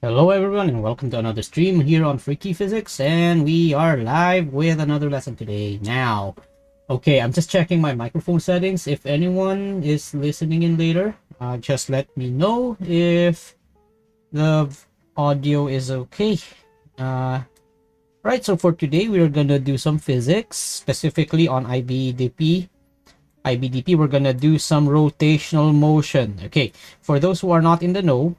Hello everyone and welcome to another stream here on Freaky Physics, and we are live with another lesson today. Now, okay, I'm just checking my microphone settings. If anyone is listening in later, just let me know if the audio is okay. Right, so for today we are gonna do some physics, specifically on IBDP. We're gonna do some rotational motion. Okay, for those who are not in the know,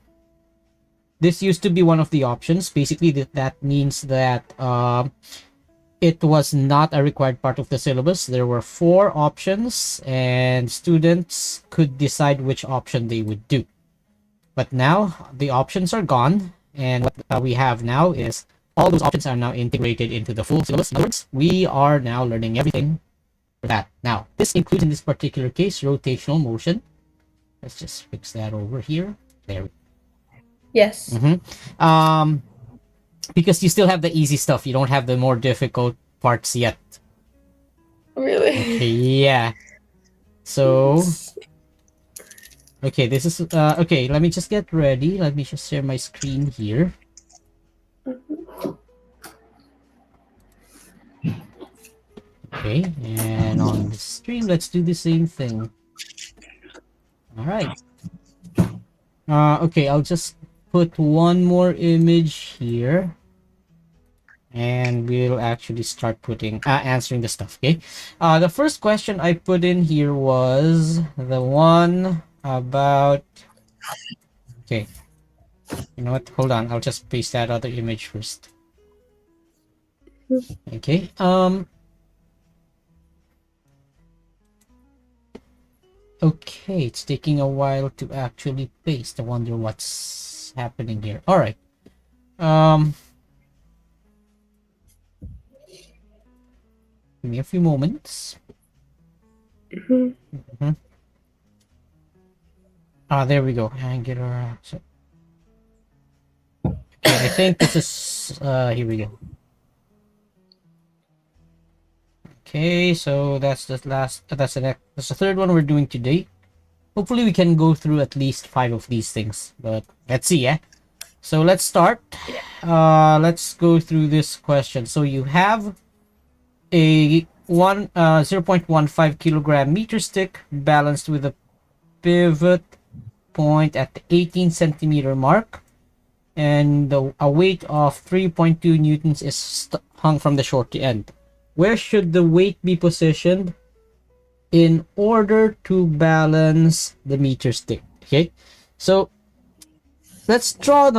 this used to be one of the options. Basically, that means that it was not a required part of the syllabus. There were 4 options, and students could decide which option they would do. But now, the options are gone, and what we have now is all those options are now integrated into the full syllabus. In other words, we are now learning everything for that. Now, this includes, in this particular case, rotational motion. Let's just fix that over here. There we go. Yes. Because you still have the easy stuff. You don't have the more difficult parts yet. Really? Okay, yeah. So, okay, this is, okay, let me just get ready. Let me just share my screen here. Okay, and on the stream, let's do the same thing. All right. Okay, I'll just put one more image here, and we'll actually start putting answering the stuff. Okay, the first question I put in here was the one about, okay, you know what, hold on, I'll just paste that other image first. Okay, okay, it's taking a while to actually paste. I wonder what's happening here. All right. Give me a few moments. There we go. Angular. Okay, I think this is here we go. Okay, so that's the last, that's the third one we're doing today. Hopefully we can go through at least 5 of these things, but let's see. Yeah, so let's start. Let's go through this question. So you have a 0.15 kilogram meter stick balanced with a pivot point at the 18 centimeter mark, and a weight of 3.2 newtons is hung from the short end. Where should the weight be positioned in order to balance the meter stick? Okay, so let's draw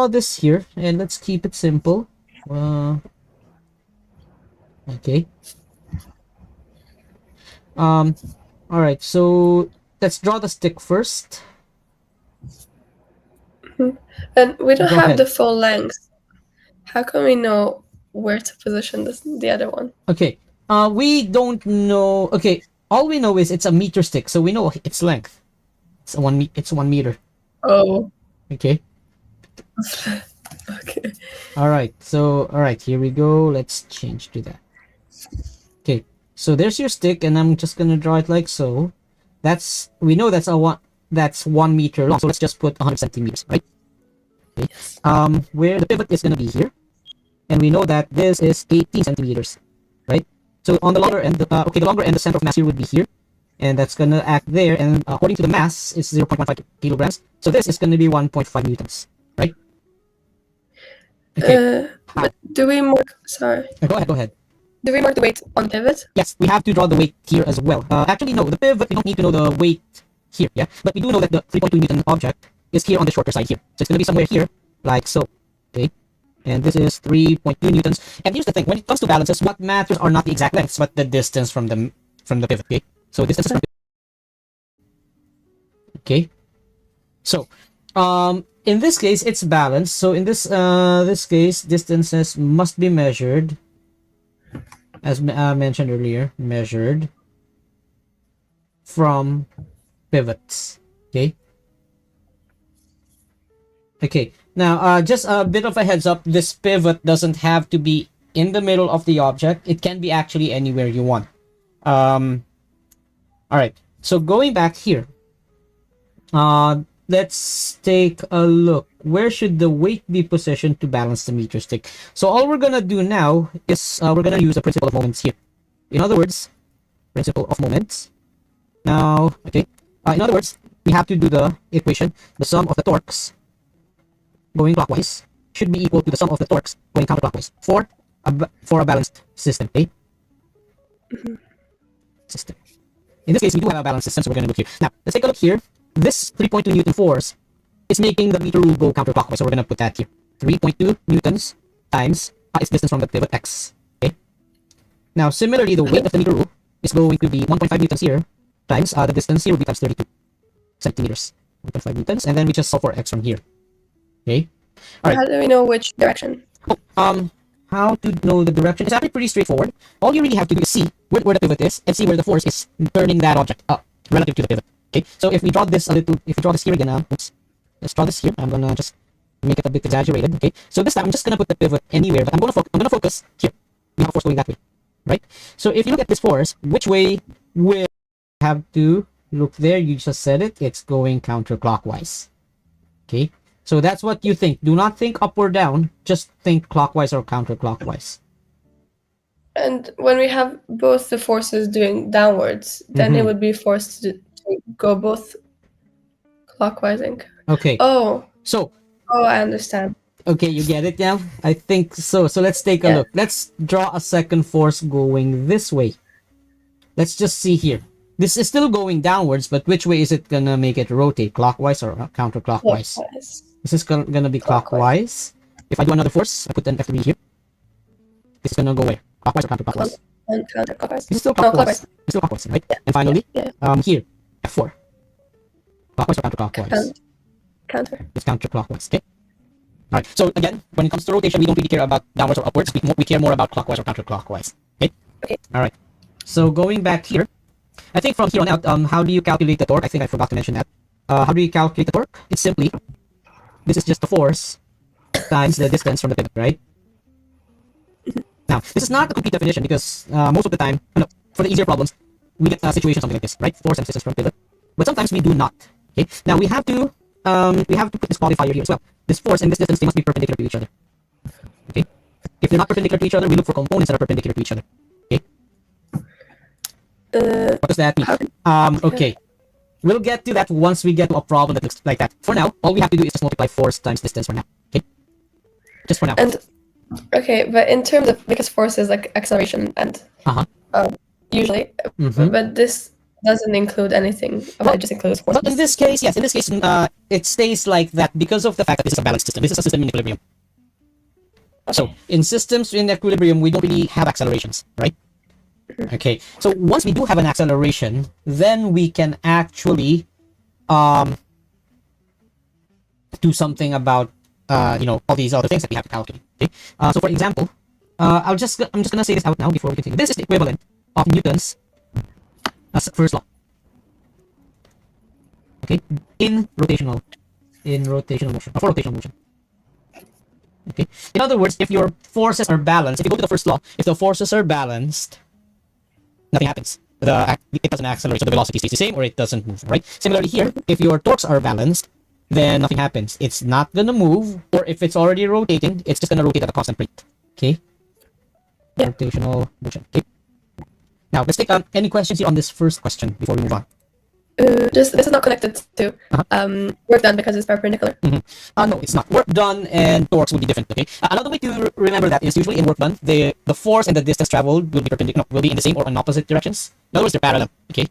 this here, and let's keep it simple. Okay. All right, so let's draw the stick first. And we don't Go have ahead. the full length. How can we know where to position the other one? Okay, we don't know. Okay, all we know is it's a meter stick, so we know its length. It's 1 meter. Oh. Okay. Okay. All right, so all right, here we go. Let's change to that. Okay, so there's your stick, and I'm just gonna draw it like so. We know that's 1 meter long, so let's just put 100 centimeters, right? Okay. Where the pivot is gonna be here, and we know that this is 18 centimeters, right? So on the longer end, the longer end, the center of mass here would be here, and that's gonna act there, and according to the mass, it's 0.15 kilograms. So this is gonna be 1.5 newtons, right? Okay. But do we mark? Sorry. Go ahead. Go ahead. Do we mark the weight on pivot? Yes, we have to draw the weight here as well. Actually, no, the pivot, we don't need to know the weight here, yeah? But we do know that the 3.2 Newton object is here on the shorter side here. So it's going to be somewhere here, like so, okay? And this is 3.2 Newtons. And here's the thing, when it comes to balances, what matters are not the exact lengths, but the distance from the pivot, okay? So distance from okay? So, in this case, it's balanced. So in this case, distances must be measured, as mentioned earlier, measured from pivots. Okay. Okay. Now, just a bit of a heads up. This pivot doesn't have to be in the middle of the object. It can be actually anywhere you want. All right. So going back here, let's take a look. Where should the weight be positioned to balance the meter stick? So all we're gonna do now is we're gonna use the principle of moments here. In other words, principle of moments. Now, okay. In other words, we have to do the equation. The sum of the torques going clockwise should be equal to the sum of the torques going counterclockwise for a balanced system. Okay. System. In this case, we do have a balanced system, so we're going to look here. Now, let's take a look here. This 3.2 Newton force is making the meter rule go counterclockwise, so we're going to put that here. 3.2 newtons times its distance from the pivot x. Okay. Now, similarly, the weight of the meter rule is going to be 1.5 newtons here times the distance here will be times 32 centimeters. 1.5 newtons, and then we just solve for x from here. Okay. All right. How do we know which direction? Oh, how to know the direction? It's actually pretty straightforward. All you really have to do is see where the pivot is and see where the force is turning that object up relative to the pivot. Okay. So if we draw this if we draw this here again, oops, let's draw this here. I'm gonna just make it a bit exaggerated. Okay. So this time I'm just gonna put the pivot anywhere, but I'm gonna focus here. We have a force going that way, right? So if you look at this force, which way will have to look there? You just said it. It's going counterclockwise. Okay. So that's what you think. Do not think up or down. Just think clockwise or counterclockwise. And when we have both the forces doing downwards, then it would be forced to go both clockwise and... Okay. Oh, I understand. Okay, you get it now? I think so. So let's take a look. Let's draw a second force going this way. Let's just see here. This is still going downwards, but which way is it gonna make it rotate? Clockwise or counterclockwise? Clockwise. This is gonna be clockwise. If I do another force, I put an F3 here. This is gonna go where? Clockwise or counterclockwise? Counterclockwise. This is still clockwise. It's still clockwise, right? Yeah. And finally, here, F4. Clockwise or counterclockwise? Counter. It's counterclockwise, okay? Alright, so again, when it comes to rotation, we don't really care about downwards or upwards. We care more about clockwise or counterclockwise, okay? Alright, so going back here, I think from here on out, how do you calculate the torque? I think I forgot to mention that. How do you calculate the torque? It's simply, this is just the force times the distance from the pivot, right? Now, this is not a complete definition because most of the time, for the easier problems, we get a situation something like this, right? Force and distance from pivot. But sometimes we do not. Okay. Now we have to put this qualifier here as well. This force and this distance, they must be perpendicular to each other. Okay. If they're not perpendicular to each other, we look for components that are perpendicular to each other. Okay. What does that mean? Okay. We'll get to that once we get to a problem that looks like that. For now, all we have to do is just multiply force times distance for now. Okay. Just for now. And okay, but in terms of, because force is like acceleration and usually, but this doesn't include anything. It just includes force. But in this case, yes, in this case, it stays like that because of the fact that this is a balanced system. This is a system in equilibrium. Okay. So in systems in equilibrium, we don't really have accelerations, right? Okay. So once we do have an acceleration, then we can actually do something about all these other things that we have to calculate. Okay. So for example, I'm just gonna say this out now before we continue. This is the equivalent of Newton's first law. Okay, in rotational motion, for rotational motion. Okay. In other words, if your forces are balanced, if you go to the first law, if the forces are balanced, nothing happens. It doesn't accelerate, so the velocity stays the same, or it doesn't move. Right. Similarly here, if your torques are balanced, then nothing happens. It's not gonna move, or if it's already rotating, it's just gonna rotate at a constant rate. Okay. Rotational motion. Okay. Now, let's take any questions here on this first question before we move on. Just this is not connected to work done because it's perpendicular. No, it's not. Work done and torques will be different. Okay. Another way to remember that is usually in work done, the force and the distance traveled will be perpendicular, will be in the same or in opposite directions. In other words, they're parallel. Okay.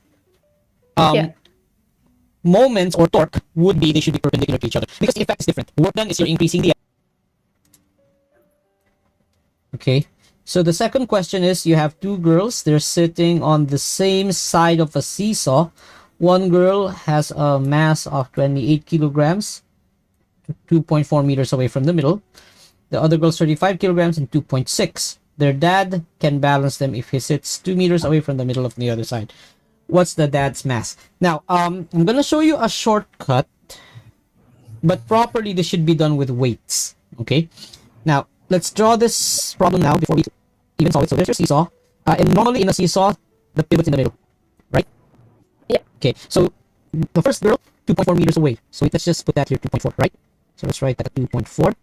Moments or torque would be, they should be perpendicular to each other because the effect is different. Work done is you're increasing the. Okay. So the second question is, you have two girls. They're sitting on the same side of a seesaw. One girl has a mass of 28 kilograms, 2.4 meters away from the middle. The other girl's 35 kilograms and 2.6. Their dad can balance them if he sits 2 meters away from the middle of the other side. What's the dad's mass? Now, I'm going to show you a shortcut, but properly this should be done with weights. Okay. Now, let's draw this problem now before we even solve it. So there's your seesaw. And normally in a seesaw, the pivot's in the middle, right? Yeah. Okay, so the first girl, 2.4 meters away. So let's just put that here, 2.4, right? So let's write that at 2.4.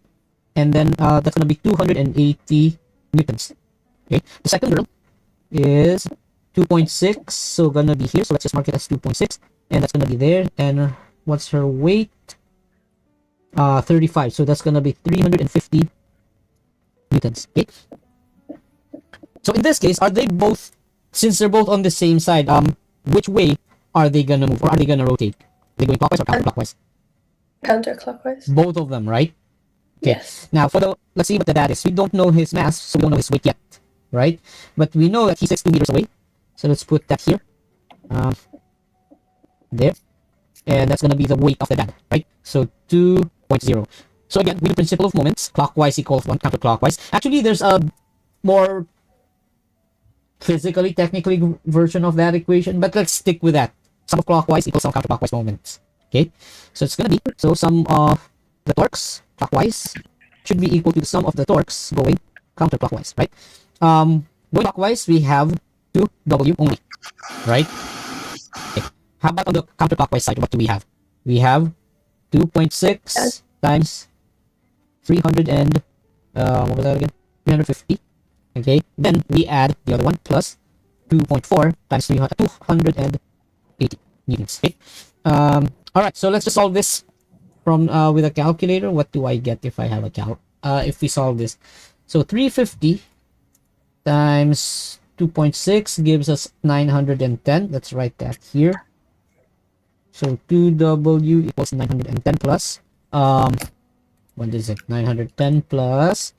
And then that's going to be 280 newtons. Okay, the second girl is 2.6. So going to be here. So let's just mark it as 2.6. And that's going to be there. And what's her weight? 35. So that's going to be 350 newtons. Okay. So in this case, are they both, since they're both on the same side, which way are they gonna move, or are they gonna rotate? Are they going clockwise or counterclockwise? Counterclockwise. Both of them, right? Okay. Yes. Now for the, let's see what the dad is. We don't know his mass, so we don't know his weight yet, right? But we know that he sits 2 meters away. So let's put that here. There. And that's gonna be the weight of the dad, right? So 2.0. So again, with the principle of moments, clockwise equals 1 counterclockwise. Actually, there's a more physically technically version of that equation, but let's stick with that. Sum of clockwise equals sum of counterclockwise moments. Okay, so it's gonna be, so sum of the torques clockwise should be equal to the sum of the torques going counterclockwise, right? Going clockwise, we have 2W only, right? Okay. How about on the counterclockwise side? What do we have? We have 2.6 times 300 and what was that again? 350. Okay, then we add the other one plus 2.4 times 280 newtons. Okay. All right. So let's just solve this from with a calculator. What do I get if I have a if we solve this? So 350 times 2.6 gives us 910. Let's write that here. So 2W equals 910 plus what is it? 910 plus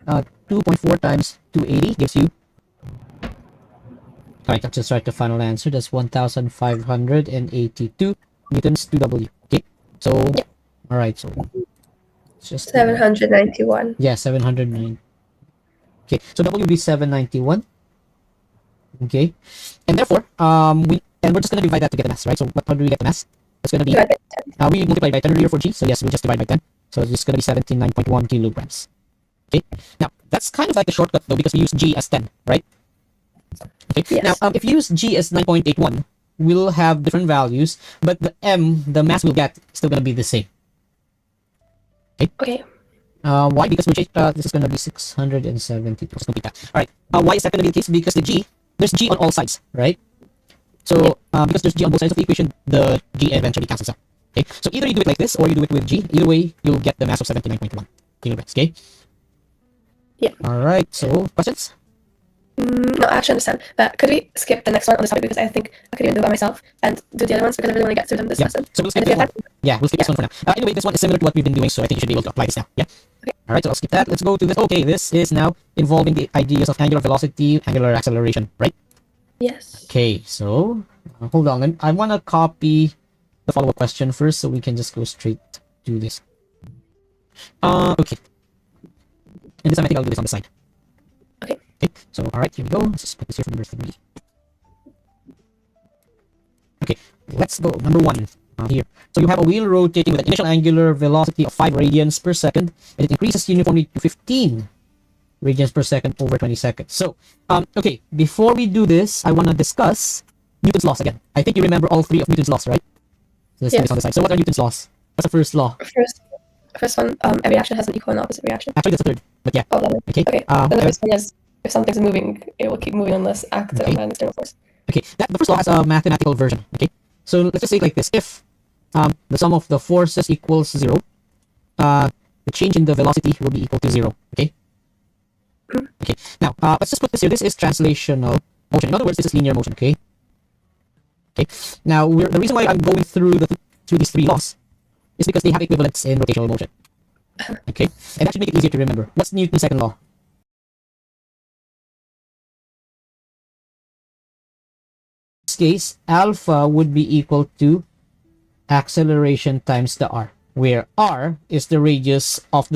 2.4 times 280 gives you. Alright, let's just write the final answer. That's 1,582 newtons to W. Okay, so alright, so it's just 791. Yeah, 709. Okay, so W will be 791. Okay, and therefore we're just gonna divide that to get the mass, right? So how do we get the mass? It's gonna be we multiply by 10 earlier for G, so yes, we just divide by 10. So it's just gonna be 79.1 kilograms. Okay, now that's kind of like the shortcut though, because we use G as 10, right? Okay, yes. Now if you use G as 9.81, we'll have different values, but the M, the mass we'll get, is still gonna be the same. Okay. Why? Because this is gonna be 672. Let's complete that. All right. Why is that gonna be the case? Because there's G on all sides, right? So because there's G on both sides of the equation, the G eventually cancels out. Okay. So either you do it like this or you do it with G. Either way, you'll get the mass of 79.1 kilograms. Okay. Yeah. All right. So questions? No, I actually understand. But could we skip the next one on this topic, because I think I could even do it by myself and do the other ones, because I really want to get through them this lesson. So we'll skip this one. Yeah, we'll skip this one for now. Anyway, this one is similar to what we've been doing, so I think you should be able to apply this now. Yeah. Okay. All right. So I'll skip that. Let's go to this. Okay, this is now involving the ideas of angular velocity, angular acceleration, right? Yes. Okay. So hold on. I want to copy the follow-up question first, so we can just go straight to this. Okay. And this time I think I'll do this on the side. Okay. Okay, so alright, here we go. Let's just put this here for number 3. Okay, let's go. Number 1 here. So you have a wheel rotating with an initial angular velocity of 5 radians per second, and it increases uniformly to 15 radians per second over 20 seconds. So, okay, before we do this, I want to discuss Newton's laws again. I think you remember all 3 of Newton's laws, right? So let's do this on the side. So what are Newton's laws? What's the first law? First one, every action has an equal and opposite reaction. Actually, that's the third, but yeah. Oh, okay. Then the first one is if something's moving, it will keep moving unless acted on by an external force. Okay, the first law has a mathematical version. Okay, so let's just say it like this: if the sum of the forces equals 0, the change in the velocity will be equal to 0. Okay. Okay. Now, let's just put this here. This is translational motion. In other words, this is linear motion. Okay. Okay. Now, the reason why I'm going through these three laws is because they have equivalents in rotational motion. Okay, and that should make it easier to remember. What's Newton's second law? In this case, alpha would be equal to acceleration times the r, where r is the radius of the